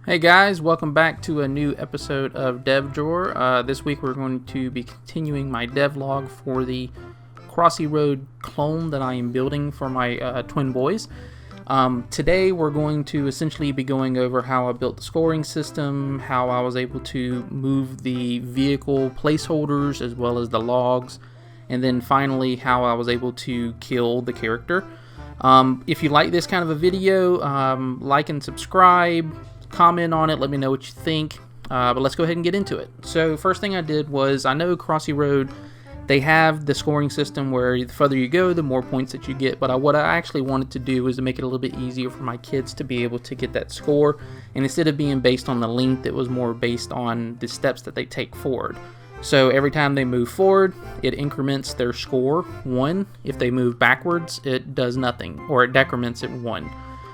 Hey guys, welcome back to a new episode of DevDrawer. This week we're going to be continuing my devlog for the crossyroad clone that I am building for my twin boys. Today we're going to essentially be going over how I built the scoring system, how I was able to move the vehicle placeholders as well as the logs, and then finally how I was able to kill the character. If you like this kind of a video, like and subscribe. Comment on it, let me know what you think, but let's go ahead and get into it. So first thing I did was, I know Crossy they have the scoring system where the further you go the more points that you get, but what I actually wanted to do was to make it a little bit easier for my kids to be able to get that score, and instead of being based on the length, it was more based on the steps that they take forward. So every time they move forward, it increments their score 1. If they move backwards, it does nothing, or it decrements it 1.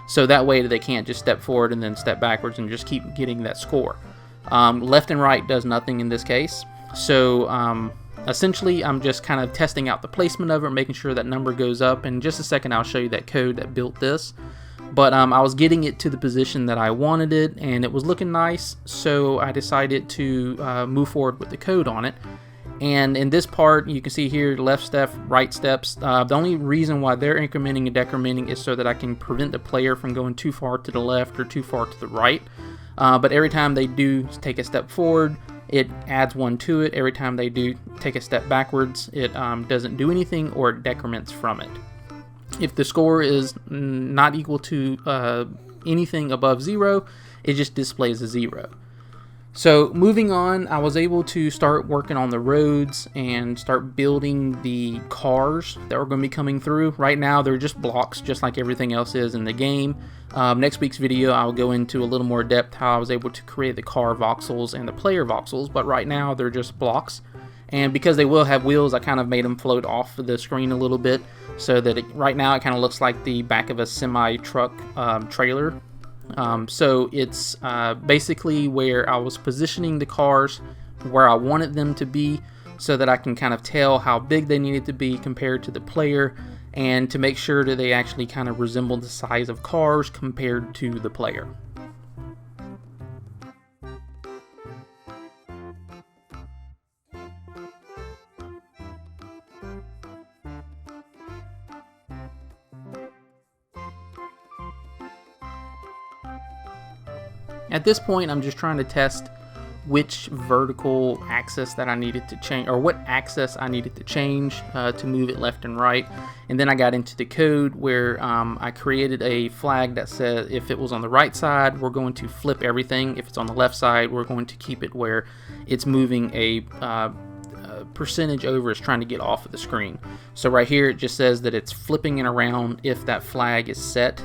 So that way they can't just step forward and then step backwards and just keep getting that score. Left and right does nothing in this case. So essentially I'm just kind of testing out the placement of it, making sure that number goes up. In just a second I'll show you that code that built this. But I was getting it to the position that I wanted it, and it was looking nice, so I decided to move forward with the code on it. And in this part, you can see here left step, right steps. The only reason why they're incrementing and decrementing is so that I can prevent the player from going too far to the left or too far to the right. But every time they do take a step forward, it adds 1 to it. Every time they do take a step backwards, it doesn't do anything, or it decrements from it. If the score is not equal to anything above 0, it just displays a 0. So moving on, I was able to start working on the roads and start building the cars that were going to be coming through. Right now they're just blocks, just like everything else is in the game. Next week's video I'll go into a little more depth how I was able to create the car voxels and the player voxels, but right now they're just blocks. And because they will have wheels, I kind of made them float off the screen a little bit, so that right now it kind of looks like the back of a semi-truck trailer. So it's basically where I was positioning the cars where I wanted them to be, so that I can kind of tell how big they needed to be compared to the player, and to make sure that they actually kind of resemble the size of cars compared to the player. At this point, I'm just trying to test which vertical axis that I needed to change, or what axis I needed to change to move it left and right. And then I got into the code where I created a flag that said if it was on the right side, we're going to flip everything. If it's on the left side, we're going to keep it where it's moving a percentage over, is trying to get off of the screen. So right here it just says that it's flipping it around if that flag is set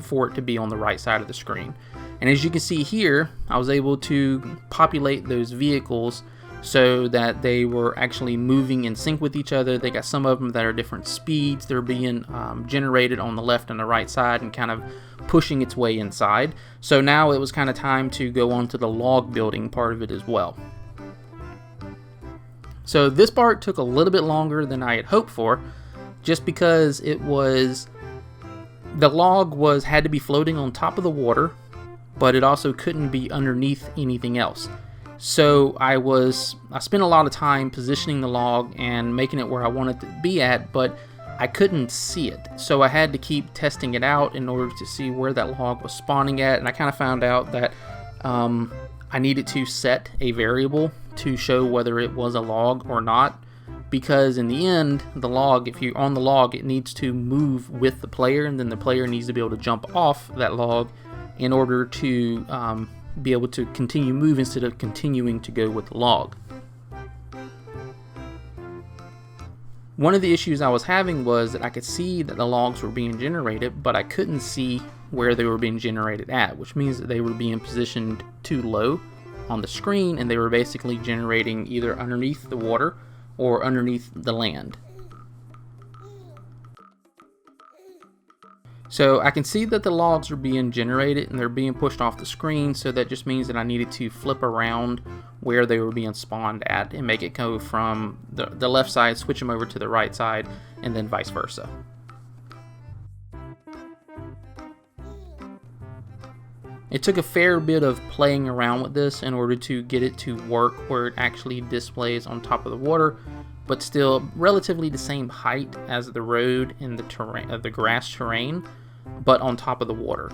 for it to be on the right side of the screen. And as you can see here, I was able to populate those vehicles so that they were actually moving in sync with each other. They got some of them that are different speeds. They're being generated on the left and the right side and kind of pushing its way inside. So now it was kind of time to go on to the log building part of it as well. So this part took a little bit longer than I had hoped for, just because it was, the log had to be floating on top of the water, but it also couldn't be underneath anything else. So I spent a lot of time positioning the log and making it where I wanted it to be at, but I couldn't see it. So I had to keep testing it out in order to see where that log was spawning at, and I kind of found out that I needed to set a variable to show whether it was a log or not, because in the end, the log, if you're on the log, it needs to move with the player, and then the player needs to be able to jump off that log in order to be able to continue move instead of continuing to go with the log. One of the issues I was having was that I could see that the logs were being generated, but I couldn't see where they were being generated at, which means that they were being positioned too low on the screen, and they were basically generating either underneath the water or underneath the land. So I can see that the logs are being generated and they're being pushed off the screen, so that just means that I needed to flip around where they were being spawned at and make it go from the left side, switch them over to the right side, and then vice versa. It took a fair bit of playing around with this in order to get it to work where it actually displays on top of the water, but still relatively the same height as the road in the terrain, the grass terrain, but on top of the water.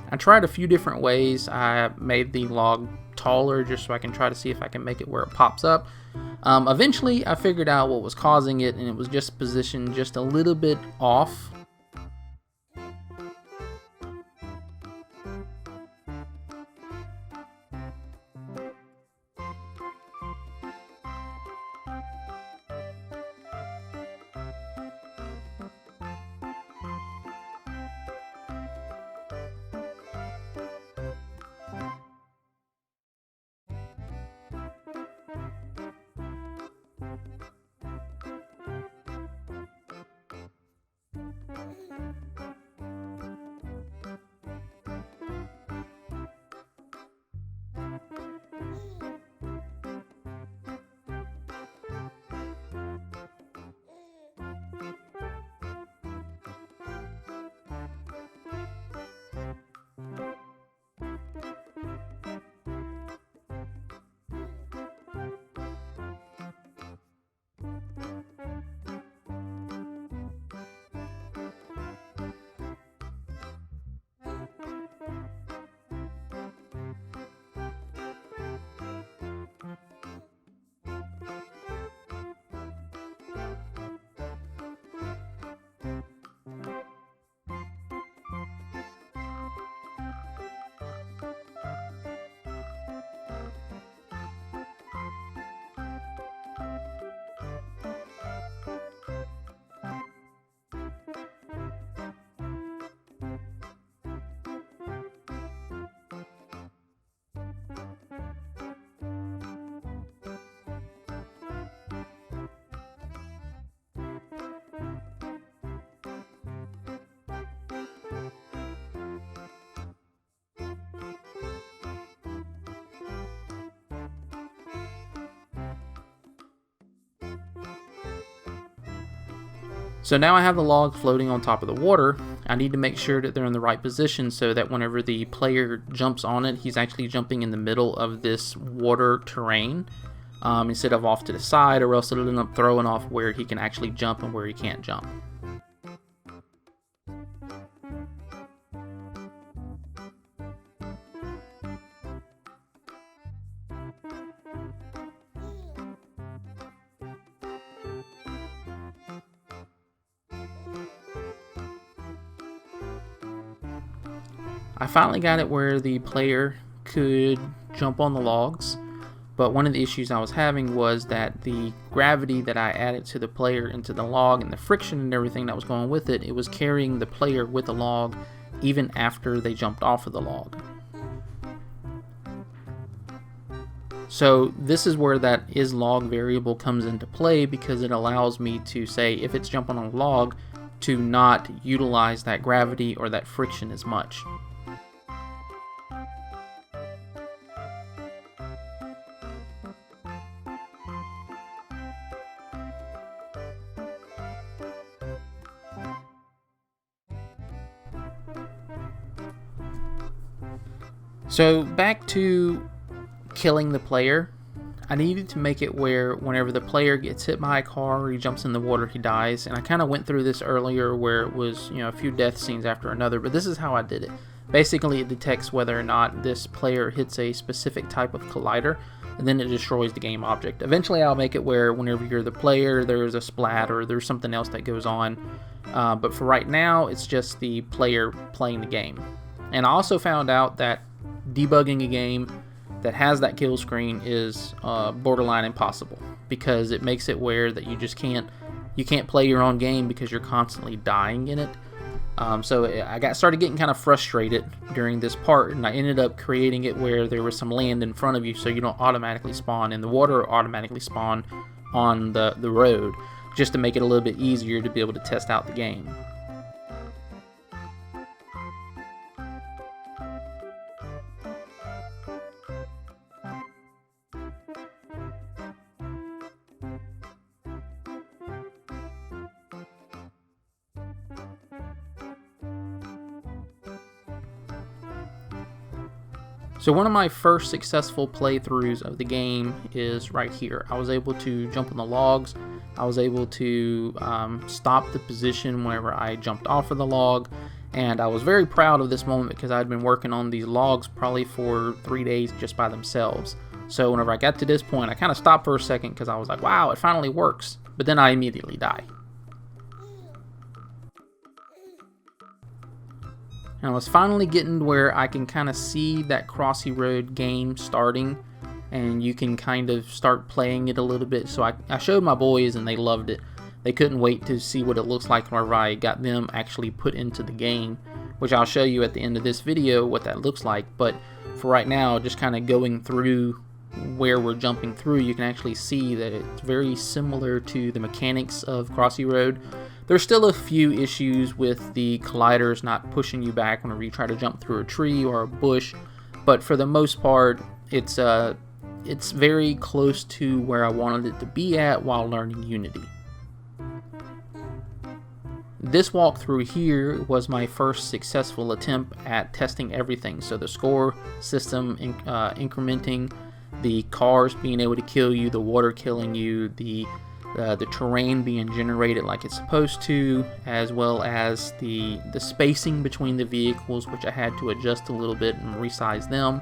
I tried a few different ways. I made the log taller just so I can try to see if I can make it where it pops up. Eventually I figured out what was causing it, and it was just positioned just a little bit off. So now I have the log floating on top of the water. I need to make sure that they're in the right position so that whenever the player jumps on it, he's actually jumping in the middle of this water terrain instead of off to the side, or else it'll end up throwing off where he can actually jump and where he can't jump. I finally got it where the player could jump on the logs, but one of the issues I was having was that the gravity that I added to the player into the log and the friction and everything that was going with it, it was carrying the player with the log even after they jumped off of the log. So this is where that isLog variable comes into play, because it allows me to say if it's jumping on a log to not utilize that gravity or that friction as much. So back to killing the player, I needed to make it where whenever the player gets hit by a car or he jumps in the water, he dies. And I kind of went through this earlier where it was, a few death scenes after another, but this is how I did it. Basically, it detects whether or not this player hits a specific type of collider, and then it destroys the game object. Eventually, I'll make it where whenever you're the player, there's a splat or there's something else that goes on. But for right now, it's just the player playing the game. And I also found out that debugging a game that has that kill screen is borderline impossible, because it makes it where that you just can't play your own game because you're constantly dying in it. So I started getting kind of frustrated during this part, and I ended up creating it where there was some land in front of you so you don't automatically spawn in the water or automatically spawn on the road, just to make it a little bit easier to be able to test out the game. So one of my first successful playthroughs of the game is right here. I was able to jump on the logs. I was able to stop the position whenever I jumped off of the log. And I was very proud of this moment because I'd been working on these logs probably for 3 days just by themselves. So whenever I got to this point, I kind of stopped for a second because I was like, wow, it finally works. But then I immediately die. And I was finally getting to where I can kind of see that Crossy Road game starting, and you can kind of start playing it a little bit. So I showed my boys and they loved it. They couldn't wait to see what it looks like whenever I got them actually put into the game, which I'll show you at the end of this video what that looks like. But for right now, just kind of going through where we're jumping through, you can actually see that it's very similar to the mechanics of Crossy Road. There's still a few issues with the colliders not pushing you back whenever you try to jump through a tree or a bush, but for the most part, it's very close to where I wanted it to be at while learning Unity. This walkthrough here was my first successful attempt at testing everything. So the score system incrementing, the cars being able to kill you, the water killing you, the terrain being generated like it's supposed to, as well as the spacing between the vehicles, which I had to adjust a little bit and resize them,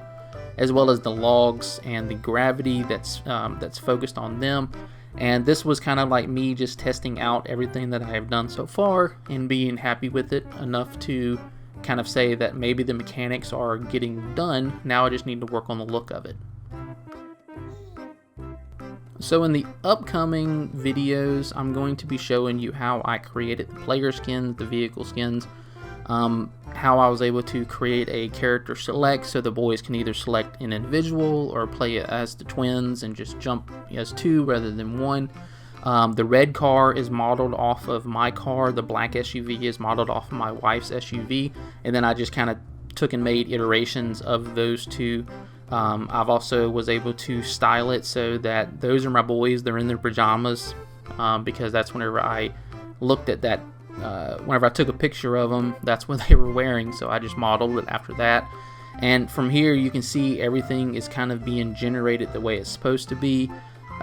as well as the logs and the gravity that's focused on them. And this was kind of like me just testing out everything that I have done so far and being happy with it enough to kind of say that maybe the mechanics are getting done. Now I just need to work on the look of it. So in the upcoming videos, I'm going to be showing you how I created the player skins, the vehicle skins, how I was able to create a character select so the boys can either select an individual or play it as the twins and just jump as two rather than one. The red car is modeled off of my car, the black SUV is modeled off of my wife's SUV, and then I just kind of took and made iterations of those two. I've also was able to style it so that those are my boys, they're in their pajamas, because that's whenever I looked at that, whenever I took a picture of them, that's what they were wearing, so I just modeled it after that. And from here you can see everything is kind of being generated the way it's supposed to be.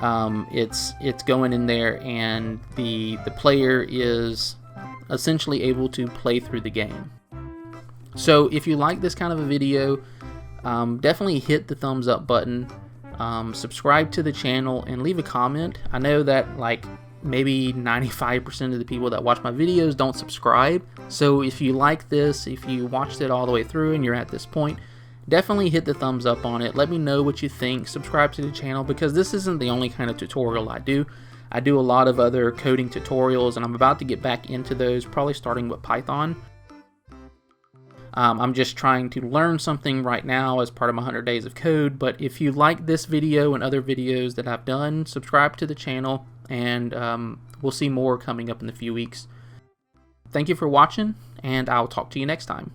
It's going in there, and the player is essentially able to play through the game. So if you like this kind of a video, definitely hit the thumbs up button, subscribe to the channel, and leave a comment. I know that like maybe 95% of the people that watch my videos don't subscribe, so if you like this, if you watched it all the way through and you're at this point, definitely hit the thumbs up on it. Let me know what you think. Subscribe to the channel, because this isn't the only kind of tutorial I do. I do a lot of other coding tutorials, and I'm about to get back into those, probably starting with Python. I'm just trying to learn something right now as part of my 100 days of code. But if you like this video and other videos that I've done, subscribe to the channel, and we'll see more coming up in a few weeks. Thank you for watching, and I'll talk to you next time.